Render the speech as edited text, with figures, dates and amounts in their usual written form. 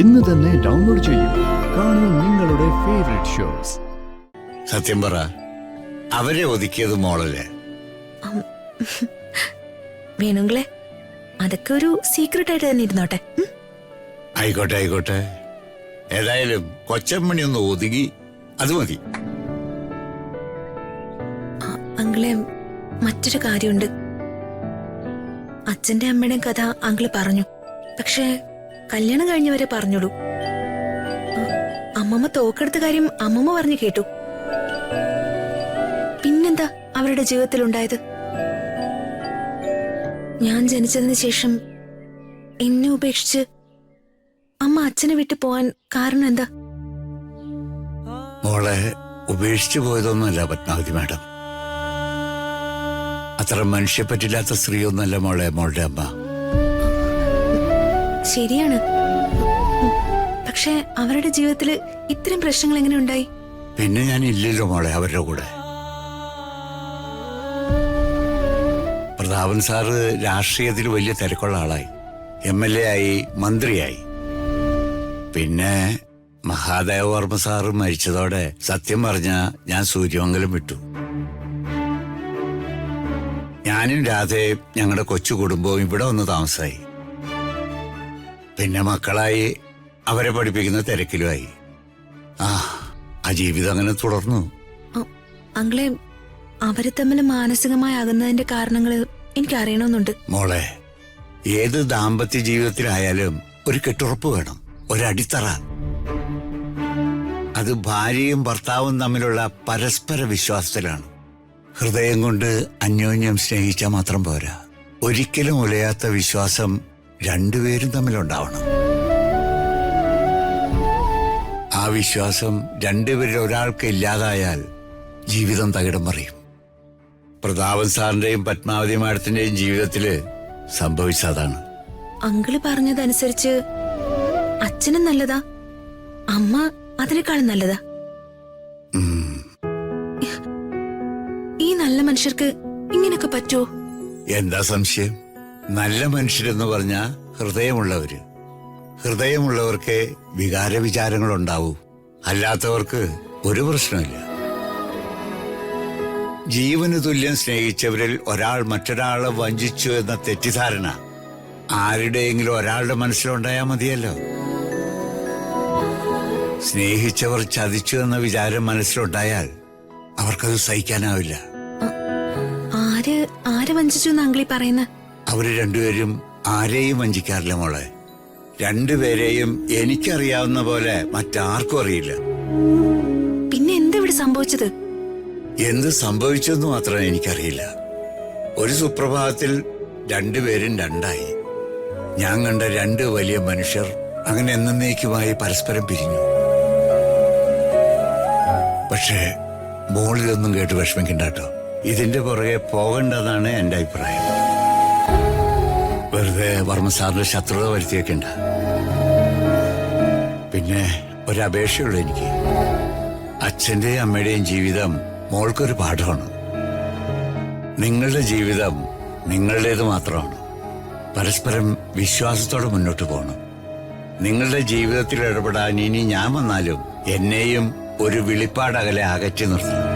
ഇന്ന് തന്നെ ഡൗൺലോഡ് ചെയ്യൂ. കാണൂ നിങ്ങളുടെ ഫേവറേറ്റ് ഷോസ്. സത്യം പറ, അവരെ ഒതുക്കിയത് മോളല്ലേ? വേണമെങ്കിലേ അതൊക്കെ ഒരു സീക്രട്ട് ആയിട്ട് തന്നെ ഇരുന്നോട്ടെ. ആയിക്കോട്ടെ ആയിക്കോട്ടെ. ഏതായാലും കൊച്ചമ്മണി ഒന്ന് ഒതുങ്ങി, അത് മതി. അങ്കിളെ, മറ്റൊരു കാര്യമുണ്ട്. അച്ഛന്റെ അമ്മയുടെ കഥ അങ്കിള് പറഞ്ഞു, പക്ഷെ കല്യാണം കഴിഞ്ഞവരെ പറഞ്ഞോളൂ. അമ്മമ്മ തോക്കെടുത്ത കാര്യം അമ്മമ്മ പറഞ്ഞു കേട്ടു. പിന്നെന്താ അവരുടെ ജീവിതത്തിൽ ഉണ്ടായത്? ഞാൻ ജനിച്ചതിന് ശേഷം എന്നെ ഉപേക്ഷിച്ച് അമ്മ അച്ഛനെ വിട്ടു പോവാൻ കാരണം എന്താ? മോളെ ഉപേക്ഷിച്ചു പോയതൊന്നുമല്ല പത്മാവതി മാഡം. അത്ര മനുഷ്യപ്പറ്റില്ലാത്ത സ്ത്രീയൊന്നുമല്ല മോളെ മോളുടെ അമ്മ. ശരിയാണ്, പക്ഷെ അവരുടെ ജീവിതത്തില് ഇത്തരം പ്രശ്നങ്ങൾ എങ്ങനെ ഉണ്ടായി? പിന്നെ ഞാൻ ഇല്ലല്ലോ മോളെ അവരുടെ കൂടെ. പ്രതാപൻ സാറ് രാഷ്ട്രീയത്തിൽ വലിയ തിരക്കുള്ള ആളായി, MLA ആയി, മന്ത്രിയായി. പിന്നെ മഹാദേവവർമ്മ സാറ് മരിച്ചതോടെ സത്യം പറഞ്ഞ ഞാൻ സൂര്യമംഗലം വിട്ടു. ഞാനും രാധയും ഞങ്ങളുടെ കൊച്ചു കുടുംബവും ഇവിടെ വന്ന് താമസമായി. പിന്നെ മക്കളായി, അവരെ പഠിപ്പിക്കുന്ന തിരക്കിലുമായി. ആ ജീവിതം അങ്ങനെ തുടർന്നു. അങ്ങളെ, അവര് തമ്മിൽ മാനസികമായി ആകുന്നതിന്റെ കാരണങ്ങൾ എനിക്ക് അറിയണമെന്നുണ്ട്. മോളെ, ഏത് ദാമ്പത്യ ജീവിതത്തിലായാലും ഒരു കെട്ടുറപ്പ് വേണം, ഒരടിത്തറ. അത് ഭാര്യയും ഭർത്താവും തമ്മിലുള്ള പരസ്പര വിശ്വാസത്തിലാണ്. ഹൃദയം കൊണ്ട് അന്യോന്യം സ്നേഹിച്ചാൽ മാത്രം പോരാ, ഒരിക്കലും ഉലയാത്ത വിശ്വാസം രണ്ടുപേരും തമ്മിലുണ്ടാവണം. ആ വിശ്വാസം രണ്ടുപേരിൽ ഒരാൾക്ക് ഇല്ലാതായാൽ ജീവിതം തകിടം മറിയും. പ്രതാപൻ സാറിന്റെയും പത്മാവതി മാഡത്തിന്റെയും ജീവിതത്തില് സംഭവിച്ചതാണ്. അങ്കിള് പറഞ്ഞതനുസരിച്ച് അച്ഛനും നല്ലതാ, അമ്മ അതിനേക്കാളും നല്ലതാ. ഈ നല്ല മനുഷ്യർക്ക് ഇങ്ങനെയൊക്കെ പറ്റുമോ? എന്താ സംശയം? നല്ല മനുഷ്യരെന്ന് പറഞ്ഞ ഹൃദയമുള്ളവര്. ഹൃദയമുള്ളവർക്ക് വികാര വിചാരങ്ങൾ ഉണ്ടാവൂ, അല്ലാത്തവർക്ക് ഒരു പ്രശ്നമില്ല. ജീവന് തുല്യം സ്നേഹിച്ചവരിൽ ഒരാൾ മറ്റൊരാളെ വഞ്ചിച്ചു എന്ന തെറ്റിദ്ധാരണ ആരുടെയെങ്കിലും ഒരാളുടെ മനസ്സിലുണ്ടായാൽ മതിയല്ലോ. സ്നേഹിച്ചവർ ചതിച്ചു എന്ന വിചാരം മനസ്സിലുണ്ടായാൽ അവർക്കത് സഹിക്കാനാവില്ല. ആര് വഞ്ചിച്ചു എന്ന് അങ്കിളി പറയുന്ന? അവര് രണ്ടുപേരും ആരെയും വഞ്ചിക്കാറില്ല മോളെ. രണ്ടുപേരെയും എനിക്കറിയാവുന്ന പോലെ മറ്റാർക്കും അറിയില്ല. പിന്നെ എന്താ ഇവിടെ സംഭവിച്ചത്? എന്ത് സംഭവിച്ചെന്ന് മാത്രം എനിക്കറിയില്ല. ഒരു സുപ്രഭാതത്തിൽ രണ്ടുപേരും രണ്ടായി. ഞാൻ കണ്ട രണ്ട് വലിയ മനുഷ്യർ അങ്ങനെ എന്നേക്കുമായി പരസ്പരം പിരിഞ്ഞു. പക്ഷേ മോളിലൊന്നും കേട്ട് വിഷമിക്കണ്ടാട്ടോ. ഇതിന്റെ പുറകെ പോകണ്ടെന്നാണ് എന്റെ അഭിപ്രായം. വെറുതെ വർമ്മ സാറിന്റെ ശത്രുത വരുത്തിയേക്കണ്ട. പിന്നെ ഒരപേക്ഷയുള്ളൂ എനിക്ക്. അച്ഛന്റെയും അമ്മയുടെയും ജീവിതം മോൾക്കൊരു പാഠമാണ്. നിങ്ങളുടെ ജീവിതം നിങ്ങളുടേത് മാത്രമാണ്. പരസ്പരം വിശ്വാസത്തോടെ മുന്നോട്ട് പോകണം. നിങ്ങളുടെ ജീവിതത്തിൽ ഇടപെടാൻ ഇനി ഞാൻ വന്നാലും എന്നെയും ഒരു വിളിപ്പാടകലെ അകറ്റി നിർത്തണം.